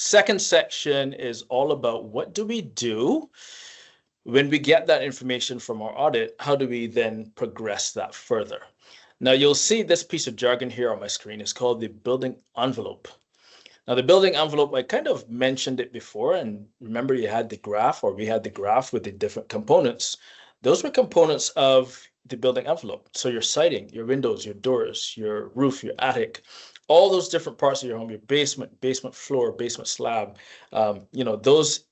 second section is all about what do we do when we get that information from our audit. How do we then progress that further? Now you'll see this piece of jargon here on my screen is called the building envelope. Now the building envelope, I kind of mentioned it before, and remember you had the graph, or we had the graph with the different components. Those were components of the building envelope. So your siding, your windows, your doors, your roof, your attic, all those different parts of your home, your basement floor, basement slab, those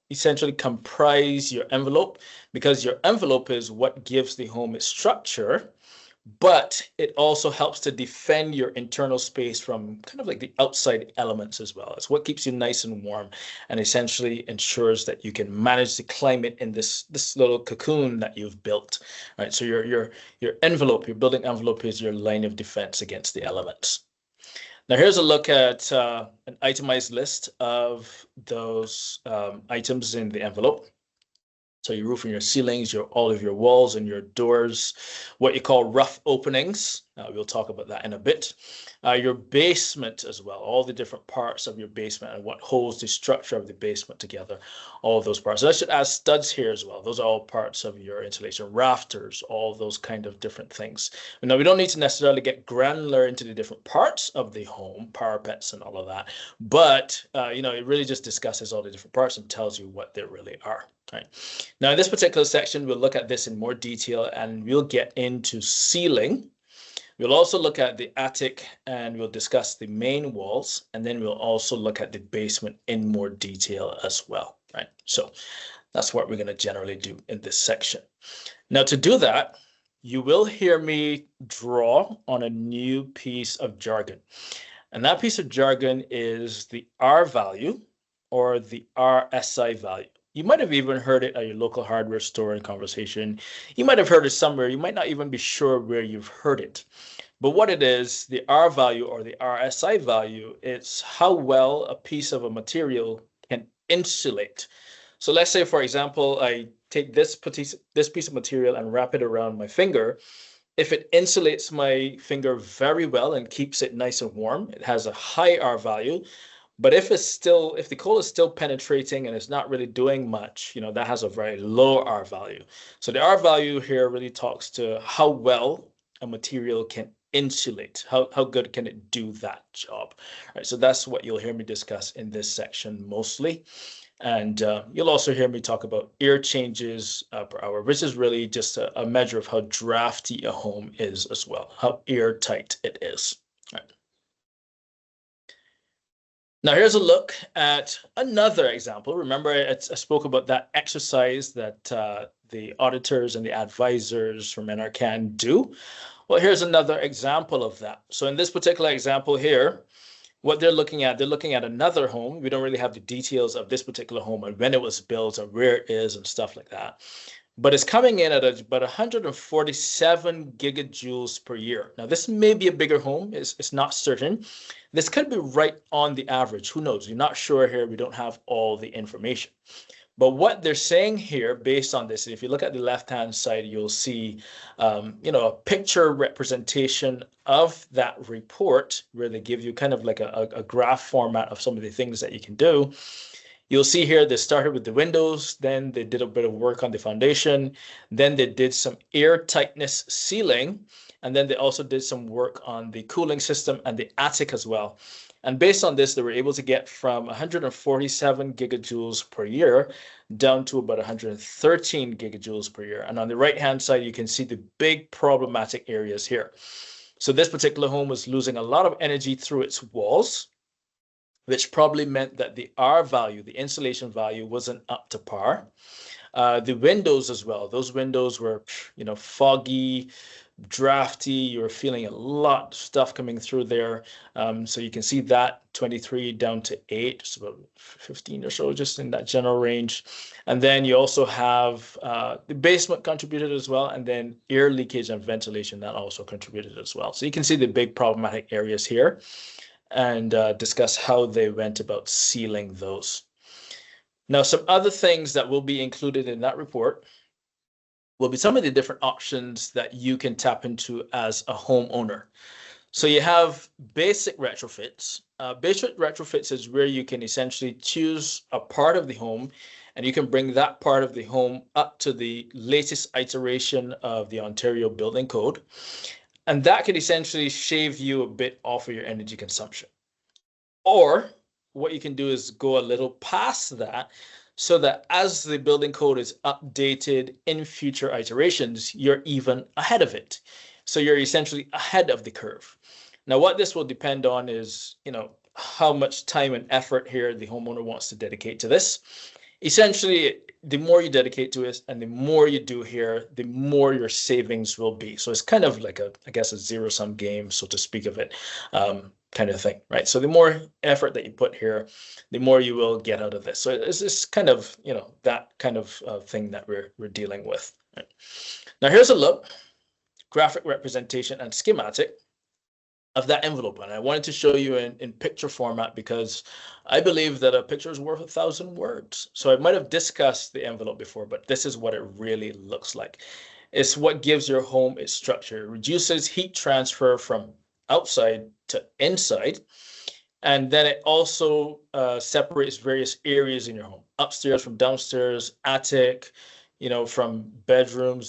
essentially comprise your envelope, because your envelope is what gives the home its structure, but it also helps to defend your internal space from kind of like the outside elements as well. It's what keeps you nice and warm and essentially ensures that you can manage the climate in this little cocoon that you've built, right? So your envelope, your building envelope is your line of defense against the elements. Now here's a look at an itemized list of those items in the envelope. So your roof and your ceilings, all of your walls and your doors, what you call rough openings. We'll talk about that in a bit. Your basement as well, all the different parts of your basement and what holds the structure of the basement together, all of those parts. So I should add studs here as well. Those are all parts of your insulation, rafters, all those kind of different things. Now, we don't need to necessarily get granular into the different parts of the home, parapets and all of that, but it really just discusses all the different parts and tells you what they really are. Right. Now, in this particular section, we'll look at this in more detail, and we'll get into ceiling. We'll also look at the attic, and we'll discuss the main walls, and then we'll also look at the basement in more detail as well. Right. So that's what we're going to generally do in this section. Now, to do that, you will hear me draw on a new piece of jargon. And that piece of jargon is the R value, or the RSI value. You might have even heard it at your local hardware store in conversation. You might have heard it somewhere. You might not even be sure where you've heard it. But what it is, the R value or the RSI value, it's how well a piece of a material can insulate. So let's say, for example, I take this piece of material and wrap it around my finger. If it insulates my finger very well and keeps it nice and warm, it has a high R value. But if the coal is still penetrating and it's not really doing much, that has a very low R value. So the R value here really talks to how well a material can insulate, how good can it do that job. All right, so that's what you'll hear me discuss in this section mostly. And you'll also hear me talk about air changes per hour, which is really just a measure of how drafty a home is as well, how airtight it is. All right. Now, here's a look at another example. Remember, I spoke about that exercise that the auditors and the advisors from NRCan do. Well, here's another example of that. So in this particular example here, what they're looking at another home. We don't really have the details of this particular home and when it was built and where it is and stuff like that. But it's coming in at about 147 gigajoules per year. Now, this may be a bigger home. It's not certain. This could be right on the average. Who knows? You're not sure here. We don't have all the information. But what they're saying here, based on this, if you look at the left-hand side, you'll see, a picture representation of that report where they give you kind of like a graph format of some of the things that you can do. You'll see here they started with the windows, then they did a bit of work on the foundation, then they did some air tightness sealing, and then they also did some work on the cooling system and the attic as well. And based on this, they were able to get from 147 gigajoules per year down to about 113 gigajoules per year. And on the right-hand side, you can see the big problematic areas here. So this particular home was losing a lot of energy through its walls, which probably meant that the R value, the insulation value, wasn't up to par. The windows as well, those windows were, foggy, drafty. You were feeling a lot of stuff coming through there. So you can see that 23 down to 8, so about 15 or so, just in that general range. And then you also have the basement contributed as well, and then air leakage and ventilation, that also contributed as well. So you can see the big problematic areas here, and discuss how they went about sealing those. Now, some other things that will be included in that report will be some of the different options that you can tap into as a homeowner. So you have basic retrofits, base rate retrofits is where you can essentially choose a part of the home and you can bring that part of the home up to the latest iteration of the Ontario Building Code. And that could essentially shave you a bit off of your energy consumption. Or what you can do is go a little past that so that as the building code is updated in future iterations, you're even ahead of it. So you're essentially ahead of the curve. Now, what this will depend on is, how much time and effort here the homeowner wants to dedicate to this. Essentially, the more you dedicate to it and the more you do here, the more your savings will be. So it's kind of like a zero-sum game, so to speak of it, kind of thing, right? So the more effort that you put here, the more you will get out of this. So it's this kind of, that kind of thing that we're dealing with. Right? Now, here's a look, graphic representation and schematic of that envelope. And I wanted to show you in picture format because I believe that a picture is worth 1,000 words. So I might have discussed the envelope before, but this is what it really looks like. It's what gives your home its structure. It reduces heat transfer from outside to inside. And then it also separates various areas in your home, upstairs from downstairs, attic, from bedroom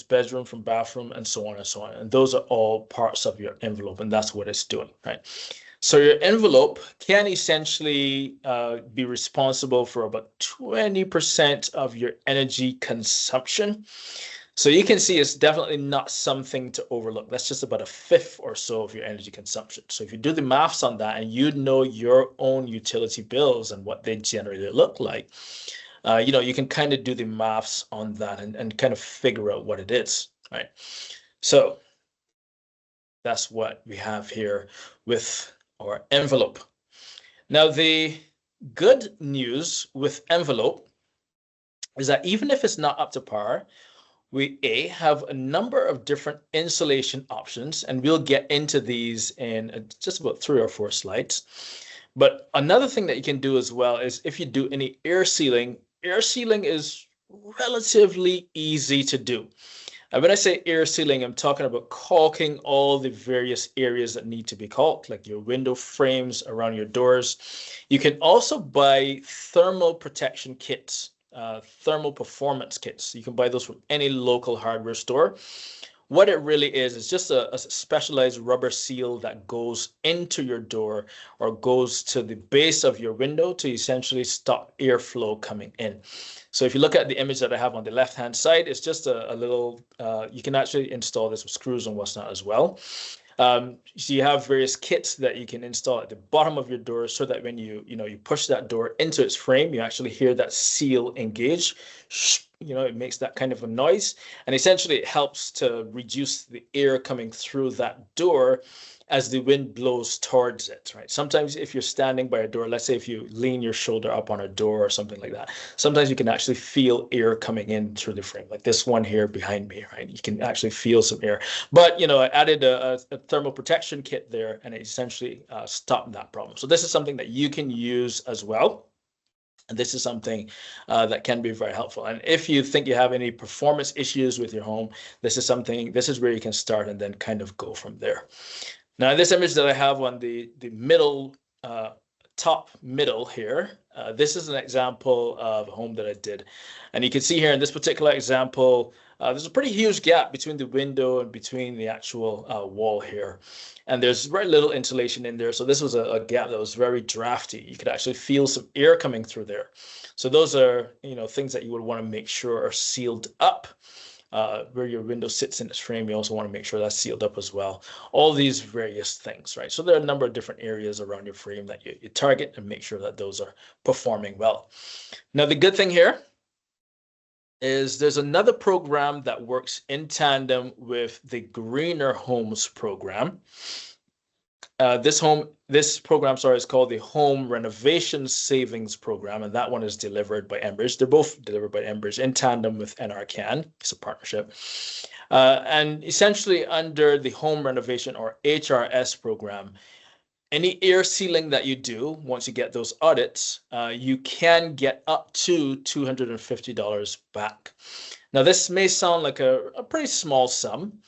from bathroom, and so on and so on. And those are all parts of your envelope, and that's what it's doing, right? So your envelope can essentially be responsible for about 20% of your energy consumption. So you can see it's definitely not something to overlook. That's just about a fifth or so of your energy consumption. So if you do the maths on that and you know your own utility bills and what they generally look like, you can kind of do the maths on that and kind of figure out what it is, right? So that's what we have here with our envelope. Now, the good news with envelope is that even if it's not up to par, we have a number of different insulation options, and we'll get into these in just about 3 or 4 slides. But another thing that you can do as well is if you do any air sealing is relatively easy to do. And when I say air sealing, I'm talking about caulking all the various areas that need to be caulked, like your window frames around your doors. You can also buy thermal protection kits, thermal performance kits. You can buy those from any local hardware store. What it really is just a specialized rubber seal that goes into your door or goes to the base of your window to essentially stop airflow coming in. So if you look at the image that I have on the left-hand side, it's just a little, you can actually install this with screws and whatnot as well. So you have various kits that you can install at the bottom of your door so that when you push that door into its frame, you actually hear that seal engage. It makes that kind of a noise, and essentially it helps to reduce the air coming through that door as the wind blows towards it, right? Sometimes if you're standing by a door, let's say if you lean your shoulder up on a door or something like that, sometimes you can actually feel air coming in through the frame, like this one here behind me, right? You can actually feel some air. But, I added a thermal protection kit there, and it essentially stopped that problem. So this is something that you can use as well. And this is something that can be very helpful. And if you think you have any performance issues with your home, this is where you can start and then kind of go from there. Now, this image that I have on the middle, top middle here, this is an example of a home that I did. And you can see here in this particular example, there's a pretty huge gap between the window and between the actual wall here. And there's very little insulation in there. So this was a gap that was very drafty. You could actually feel some air coming through there. So those are, things that you would want to make sure are sealed up. Where your window sits in its frame, you also want to make sure that's sealed up as well. All these various things, right? So there are a number of different areas around your frame that you target and make sure that those are performing well. Now, the good thing here is there's another program that works in tandem with the Greener Homes program. This program, is called the Home Renovation Savings Program, and that one is delivered by Enbridge. They're both delivered by Enbridge in tandem with NRCan. It's a partnership. And essentially under the Home Renovation or HRS program, any air sealing that you do, once you get those audits, you can get up to $250 back. Now, this may sound like a pretty small sum,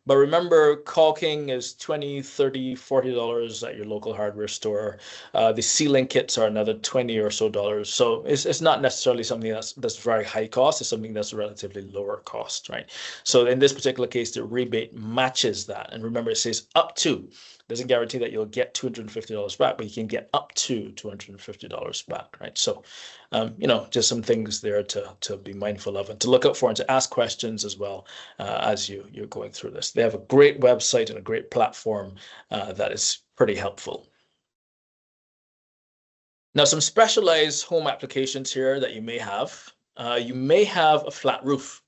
But remember, caulking is $20, $30, $40 at your local hardware store. The sealing kits are another 20 or so dollars. So it's not necessarily something that's very high cost. It's something that's relatively lower cost, right? So in this particular case, the rebate matches that. And remember, it says up to. Doesn't guarantee that you'll get $250 back, but you can get up to $250 back, right? So, just some things there to be mindful of and to look out for and to ask questions as well as you're going through this. They have a great website and a great platform that is pretty helpful. Now, some specialized home applications here that you may have. You may have a flat roof.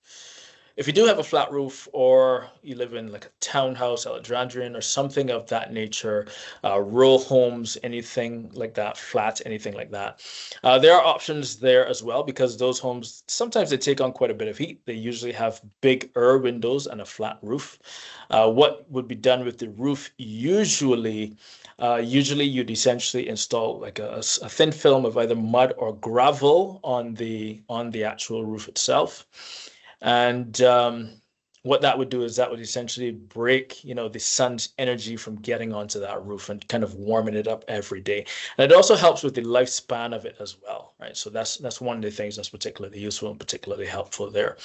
If you do have a flat roof, or you live in like a townhouse, Alexandrian, or something of that nature, row homes, anything like that, flat, anything like that, there are options there as well, because those homes, sometimes they take on quite a bit of heat. They usually have bigger windows and a flat roof. What would be done with the roof usually you'd essentially install like a thin film of either mud or gravel on the actual roof itself. And what that would do is that would essentially break, the sun's energy from getting onto that roof and kind of warming it up every day. And it also helps with the lifespan of it as well, right? So that's one of the things that's particularly useful and particularly helpful there.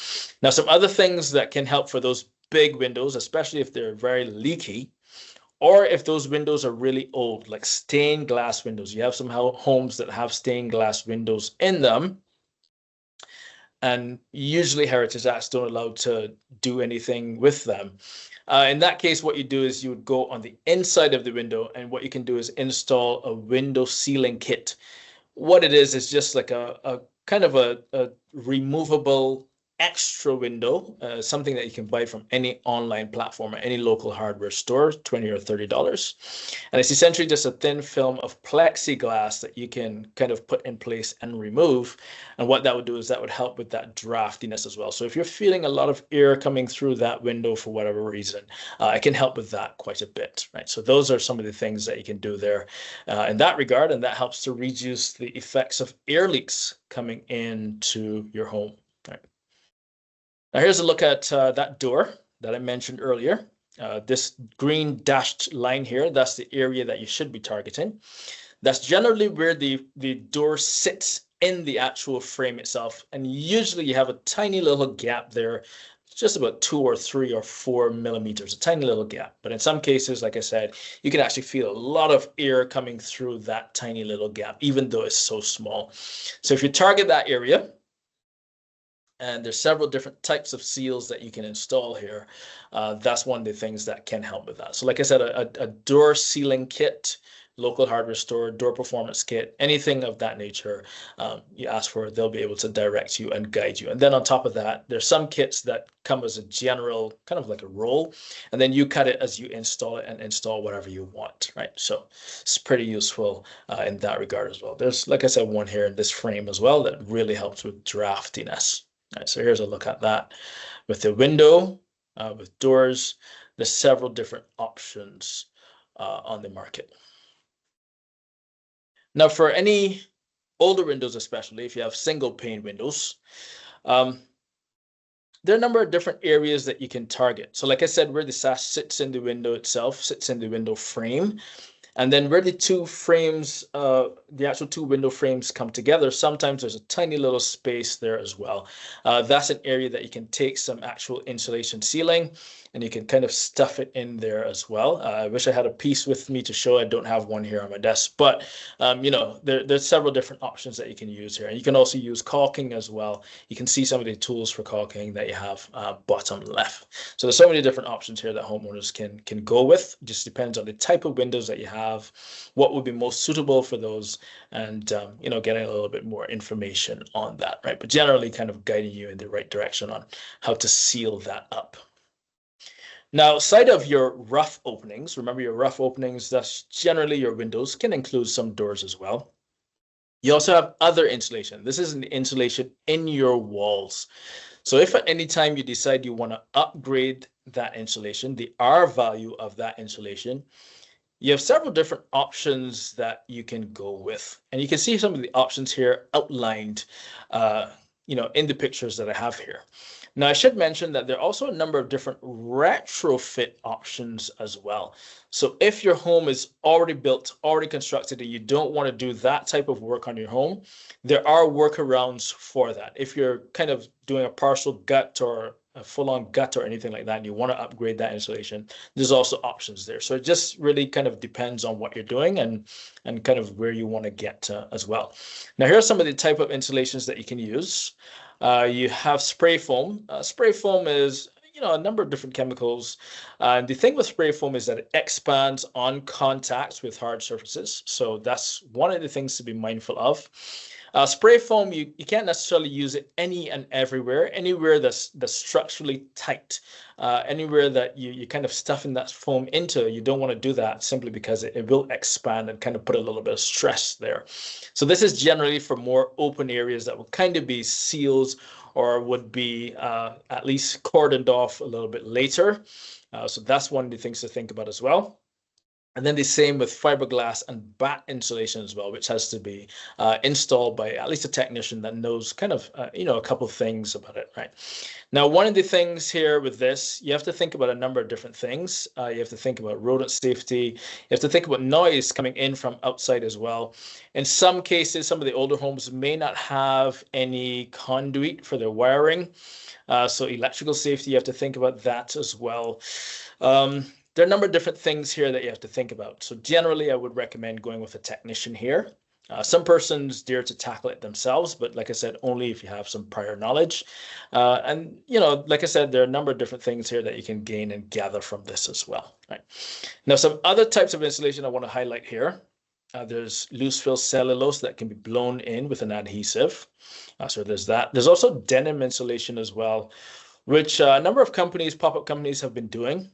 Now, some other things that can help for those big windows, especially if they're very leaky, or if those windows are really old, like stained glass windows. You have some homes that have stained glass windows in them, and usually Heritage Acts don't allow to do anything with them. In that case, what you do is you would go on the inside of the window, and what you can do is install a window sealing kit. What it is just like a kind of a removable extra window, something that you can buy from any online platform or any local hardware store, $20 or $30. And it's essentially just a thin film of plexiglass that you can kind of put in place and remove. And what that would do is that would help with that draftiness as well. So if you're feeling a lot of air coming through that window for whatever reason, it can help with that quite a bit, right? So those are some of the things that you can do there in that regard, and that helps to reduce the effects of air leaks coming into your home, right? Now here's a look at that door that I mentioned earlier. This green dashed line here, that's the area that you should be targeting. That's generally where the door sits in the actual frame itself. And usually you have a tiny little gap there, just about 2 or 3 or 4 millimeters, a tiny little gap. But in some cases, like I said, you can actually feel a lot of air coming through that tiny little gap, even though it's so small. So if you target that area, and there's several different types of seals that you can install here, that's one of the things that can help with that. So like I said, a door sealing kit, local hardware store, door performance kit, anything of that nature, you ask for, they'll be able to direct you and guide you. And then on top of that, there's some kits that come as a general, kind of like a roll, and then you cut it as you install it and install whatever you want, right? So it's pretty useful in that regard as well. There's, like I said, one here in this frame as well that really helps with draftiness. Right, so here's a look at that with the window, with doors. There's several different options on the market. Now, for any older windows, especially if you have single pane windows, there are a number of different areas that you can target. So like I said, where the sash sits in the window itself, sits in the window frame. And then where the two frames, the actual two window frames come together, sometimes there's a tiny little space there as well. That's an area that you can take some actual insulation sealing, and you can kind of stuff it in there as well. I wish I had a piece with me to show. I don't have one here on my desk, but there's several different options that you can use here. And you can also use caulking as well. You can see some of the tools for caulking that you have bottom left. So there's so many different options here that homeowners can go with. It just depends on the type of windows that you have, what would be most suitable for those, and getting a little bit more information on that, right? But generally kind of guiding you in the right direction on how to seal that up. Now, outside of your rough openings, remember your rough openings, that's generally your windows, can include some doors as well. You also have other insulation. This is an insulation in your walls. So if at any time you decide you want to upgrade that insulation, the R value of that insulation, you have several different options that you can go with. And you can see some of the options here outlined in the pictures that I have here. Now, I should mention that there are also a number of different retrofit options as well. So if your home is already built, already constructed, and you don't want to do that type of work on your home, there are workarounds for that. If you're kind of doing a partial gut or a full-on gut or anything like that, and you want to upgrade that insulation, there's also options there. So it just really kind of depends on what you're doing and kind of where you want to get to as well. Now, here are some of the type of insulations that you can use. You have spray foam. Spray foam is, a number of different chemicals. And the thing with spray foam is that it expands on contact with hard surfaces. So that's one of the things to be mindful of. Spray foam, you can't necessarily use it any and everywhere. Anywhere that's structurally tight, anywhere that you kind of stuffing that foam into, you don't want to do that simply because it will expand and kind of put a little bit of stress there. So this is generally for more open areas that will kind of be seals or would be at least cordoned off a little bit later. So that's one of the things to think about as well. And then the same with fiberglass and batt insulation as well, which has to be installed by at least a technician that knows kind of, a couple of things about it, right? Now, one of the things here with this, you have to think about a number of different things. You have to think about rodent safety. You have to think about noise coming in from outside as well. In some cases, some of the older homes may not have any conduit for their wiring. So electrical safety, you have to think about that as well. There are a number of different things here that you have to think about. So generally, I would recommend going with a technician here. Some persons dare to tackle it themselves, but like I said, only if you have some prior knowledge. And, like I said, there are a number of different things here that you can gain and gather from this as well. Right. Now, some other types of insulation I want to highlight here. There's loose fill cellulose that can be blown in with an adhesive. So there's that. There's also denim insulation as well, which a number of companies, pop-up companies have been doing,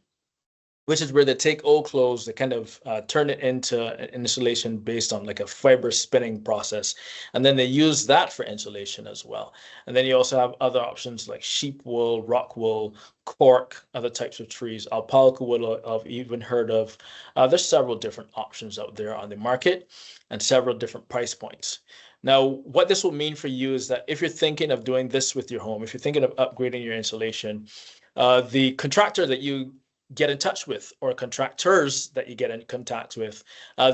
which is where they take old clothes, they kind of turn it into an insulation based on like a fiber spinning process. And then they use that for insulation as well. And then you also have other options like sheep wool, rock wool, cork, other types of trees, alpaca wool I've even heard of. There's several different options out there on the market and several different price points. Now, what this will mean for you is that if you're thinking of doing this with your home, if you're thinking of upgrading your insulation, the contractor that you get in touch with or contractors that you get in contact with,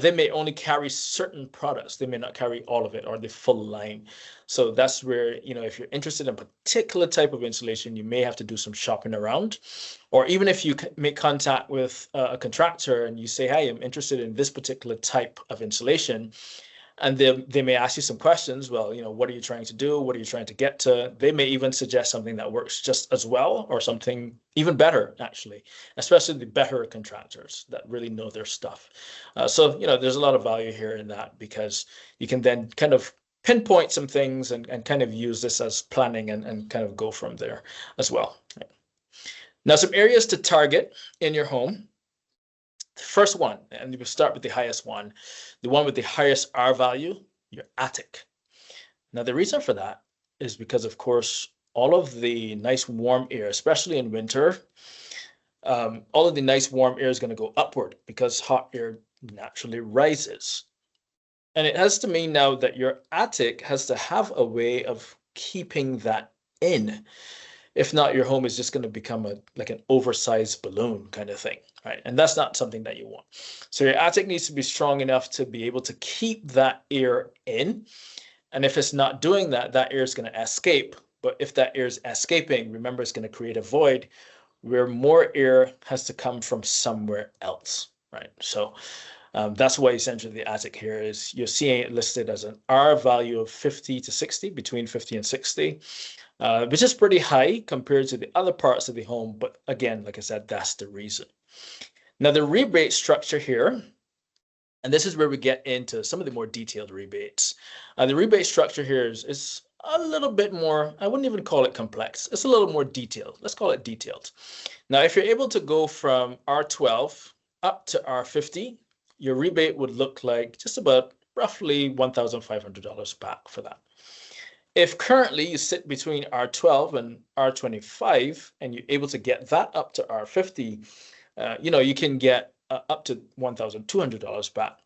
they may only carry certain products. They may not carry all of it or the full line. So that's where, if you're interested in a particular type of insulation, you may have to do some shopping around. Or even if you make contact with a contractor and you say, hey, I'm interested in this particular type of insulation, and they may ask you some questions. Well, what are you trying to do? What are you trying to get to? They may even suggest something that works just as well or something even better, actually, especially the better contractors that really know their stuff. So, there's a lot of value here in that because you can then kind of pinpoint some things and kind of use this as planning and kind of go from there as well. Now, some areas to target in your home. The first one, and we'll start with the highest one, the one with the highest R value, your attic. Now, the reason for that is because, of course, all of the nice warm air, especially in winter, all of the nice warm air is going to go upward because hot air naturally rises. And it has to mean now that your attic has to have a way of keeping that in. If not, your home is just going to become like an oversized balloon kind of thing, right? And that's not something that you want. So your attic needs to be strong enough to be able to keep that air in. And if it's not doing that, that air is going to escape. But if that air is escaping, remember, it's going to create a void where more air has to come from somewhere else, right? So that's why essentially the attic here is, you're seeing it listed as an R value of 50 to 60, between 50 and 60. Which is pretty high compared to the other parts of the home. But again, like I said, that's the reason. Now, the rebate structure here, and this is where we get into some of the more detailed rebates. The rebate structure here is a little bit more, I wouldn't even call it complex. It's a little more detailed. Let's call it detailed. Now, if you're able to go from R12 up to R50, your rebate would look like just about roughly $1,500 back for that. If currently you sit between R12 and R25 and you're able to get that up to R50, you can get up to $1,200 back.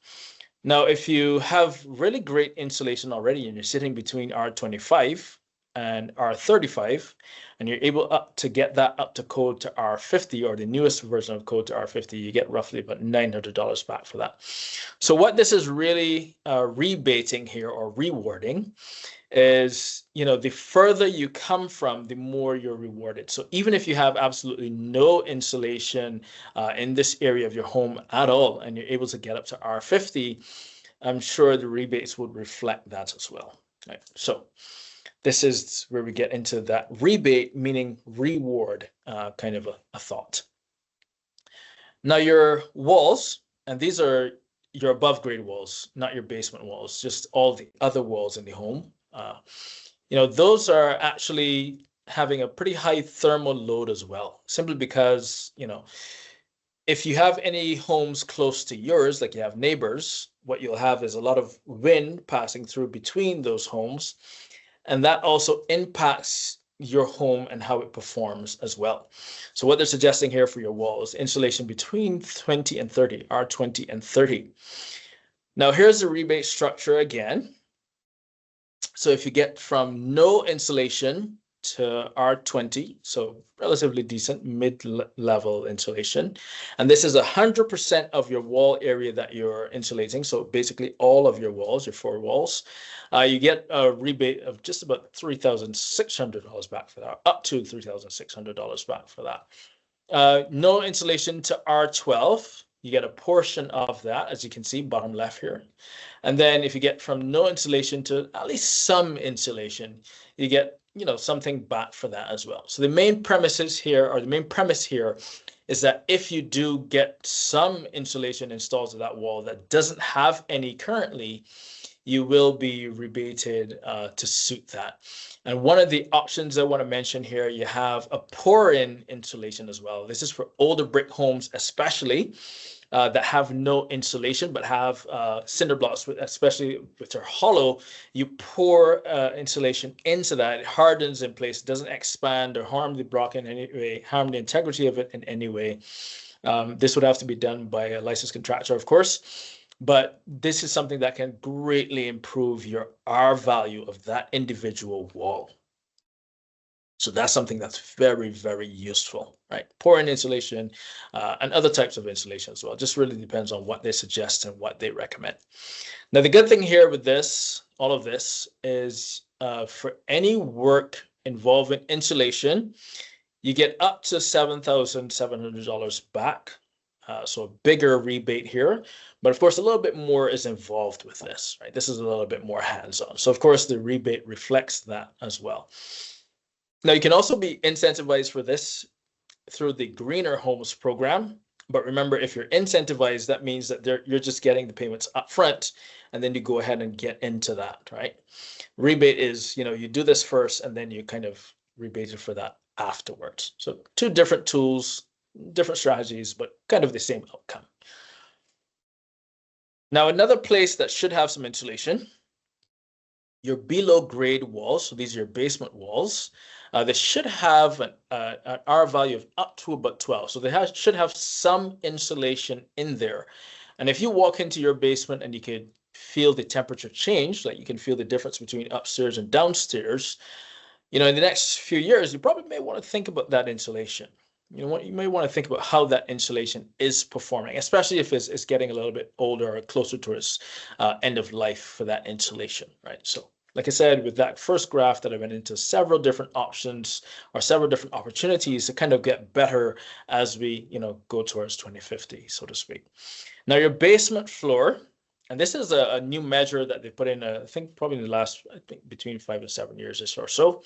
Now, if you have really great insulation already and you're sitting between R25 and R35, and you're able to get that up to code to R50, or the newest version of code to R50, you get roughly about $900 back for that. So what this is really rebating here, or rewarding, is, the further you come from, the more you're rewarded. So even if you have absolutely no insulation in this area of your home at all, and you're able to get up to R50, I'm sure the rebates would reflect that as well. Right? So this is where we get into that rebate, meaning reward, kind of a thought. Now your walls, and these are your above grade walls, not your basement walls, just all the other walls in the home. Those are actually having a pretty high thermal load as well, simply because, if you have any homes close to yours, like you have neighbors, what you'll have is a lot of wind passing through between those homes. And that also impacts your home and how it performs as well. So what they're suggesting here for your walls, insulation between 20 and 30, R20 and 30. Now here's the rebate structure again. So if you get from no insulation to R20, so relatively decent mid-level insulation, and this is 100% of your wall area that you're insulating, so basically all of your walls, your 4 walls, you get a rebate of just about $3,600 back for that, up to $3,600 back for that. No insulation to R12, you get a portion of that, as you can see, bottom left here. And then if you get from no insulation to at least some insulation, you get, something back for that as well. So the main premises here, or the main premise here, is that if you do get some insulation installed to that wall that doesn't have any currently, you will be rebated to suit that. And one of the options I want to mention here, you have a pour-in insulation as well. This is for older brick homes, especially that have no insulation, but have cinder blocks, especially if they're hollow. You pour insulation into that, it hardens in place, it doesn't expand or harm the block in any way, harm the integrity of it in any way. This would have to be done by a licensed contractor, of course. But this is something that can greatly improve your R value of that individual wall. So that's something that's very, very useful, right? Pour-in insulation and other types of insulation as well. It just really depends on what they suggest and what they recommend. Now, the good thing here with this, all of this, is for any work involving insulation, you get up to $7,700 back. So a bigger rebate here, but of course a little bit more is involved with this, right? This is a little bit more hands-on. So of course the rebate reflects that as well. Now you can also be incentivized for this through the Greener Homes program. But remember, if you're incentivized, that means that you're just getting the payments up front, and then you go ahead and get into that, right? Rebate is, you do this first, and then you kind of rebated for that afterwards. So 2 different tools, different strategies, but kind of the same outcome. Now, another place that should have some insulation, your below grade walls. So these are your basement walls. They should have an R value of up to about 12. So they should have some insulation in there. And if you walk into your basement and you can feel the temperature change, like you can feel the difference between upstairs and downstairs, in the next few years, you probably may want to think about that insulation. You may want to think about how that insulation is performing, especially if it's getting a little bit older or closer to its end of life for that insulation, right? So like I said, with that first graph that I went into several different options or several different opportunities to kind of get better as we, go towards 2050, so to speak. Now your basement floor, and this is a new measure that they put in, I think probably in the last, between 5 and 7 years or so.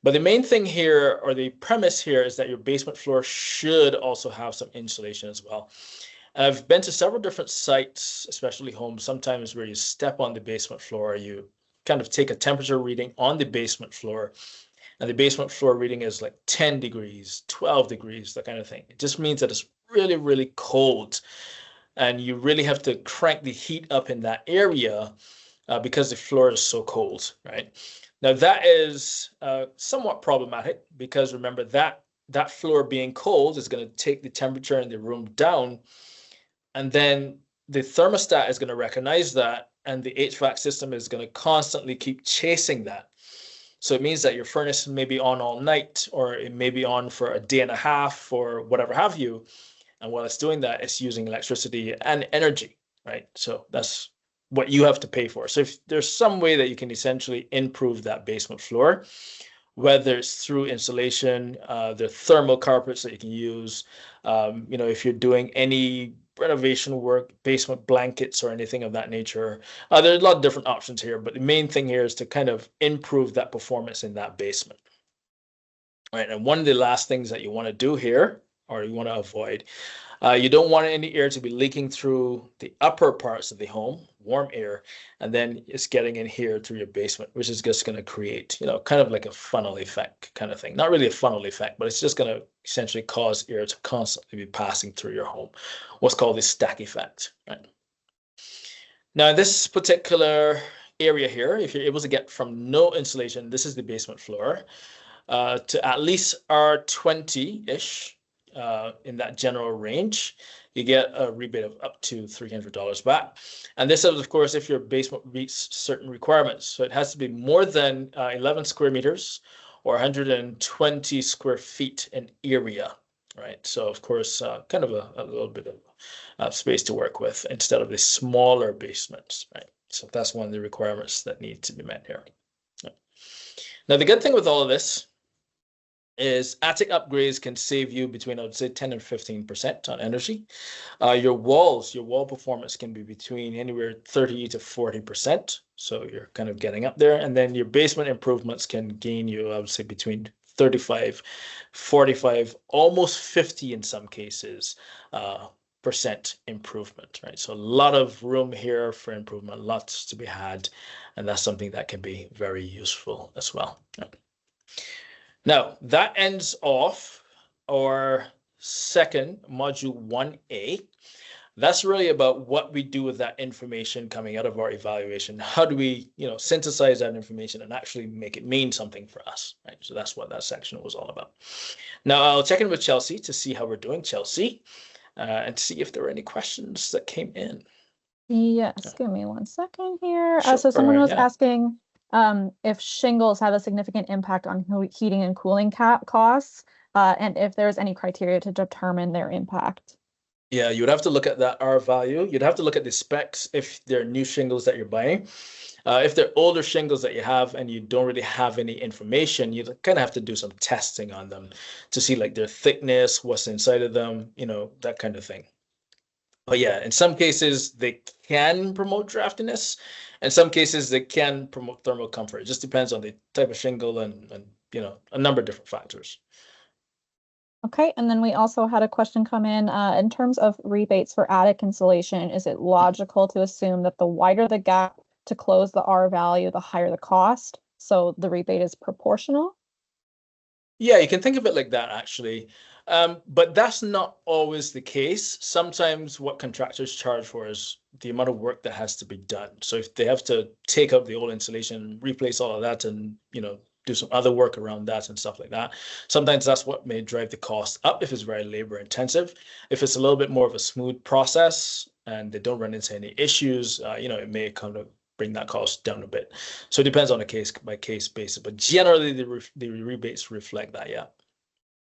But the main thing here, or the premise here, is that your basement floor should also have some insulation as well. And I've been to several different sites, especially homes, sometimes where you step on the basement floor, you kind of take a temperature reading on the basement floor, and the basement floor reading is like 10 degrees, 12 degrees, that kind of thing. It just means that it's really, really cold. And you really have to crank the heat up in that area because the floor is so cold, right? Now that is somewhat problematic because remember that floor being cold is going to take the temperature in the room down, and then the thermostat is going to recognize that, and the HVAC system is going to constantly keep chasing that. So it means that your furnace may be on all night, or it may be on for a day and a half, or whatever have you. And while it's doing that, it's using electricity and energy, right? So that's what you have to pay for. So if there's some way that you can essentially improve that basement floor, whether it's through insulation, the thermal carpets that you can use, if you're doing any renovation work, basement blankets or anything of that nature. There's a lot of different options here, but the main thing here is to kind of improve that performance in that basement. All right, and one of the last things that you want to do here, or you want to avoid, you don't want any air to be leaking through the upper parts of the home, warm air, and then it's getting in here through your basement, which is just going to create, kind of like a funnel effect kind of thing. Not really a funnel effect, but it's just going to essentially cause air to constantly be passing through your home, what's called the stack effect, right? Now, this particular area here, if you're able to get from no insulation, this is the basement floor, to at least R20-ish, in that general range, you get a rebate of up to $300 back. And this is, of course, if your basement meets certain requirements. So it has to be more than 11 square meters or 120 square feet in area, right? So, of course, kind of a little bit of space to work with instead of the smaller basements, right? So that's one of the requirements that need to be met here. Right. Now, the good thing with all of this is attic upgrades can save you between, I would say, 10 and 15% on energy. Your wall performance can be between anywhere 30 to 40%. So you're kind of getting up there. And then your basement improvements can gain you, I would say, between 35, 45, almost 50 in some cases, percent improvement, right? So a lot of room here for improvement, lots to be had. And that's something that can be very useful as well. Right. Now, that ends off our second module 1A. That's really about what we do with that information coming out of our evaluation. How do we, synthesize that information and actually make it mean something for us, right? So that's what that section was all about. Now, I'll check in with Chelsea to see how we're doing, Chelsea, and see if there were any questions that came in. Yes, give me 1 second here. So someone was asking, if shingles have a significant impact on heating and cooling costs, and if there's any criteria to determine their impact. Yeah, you would have to look at that R value. You'd have to look at the specs if they're new shingles that you're buying. If they're older shingles that you have and you don't really have any information, you kind of have to do some testing on them to see like their thickness, what's inside of them, that kind of thing. But yeah, in some cases, they can promote draftiness. In some cases, they can promote thermal comfort. It just depends on the type of shingle and a number of different factors. Okay, and then we also had a question come in terms of rebates for attic insulation. Is it logical to assume that the wider the gap to close the R value, the higher the cost? So the rebate is proportional? Yeah, you can think of it like that, actually. But that's not always the case. Sometimes what contractors charge for is the amount of work that has to be done. So if they have to take up the old insulation, replace all of that, and do some other work around that and stuff like that, sometimes that's what may drive the cost up if it's very labor intensive. If it's a little bit more of a smooth process and they don't run into any issues, it may kind of bring that cost down a bit. So it depends on a case by case basis, but generally the rebates reflect that, yeah.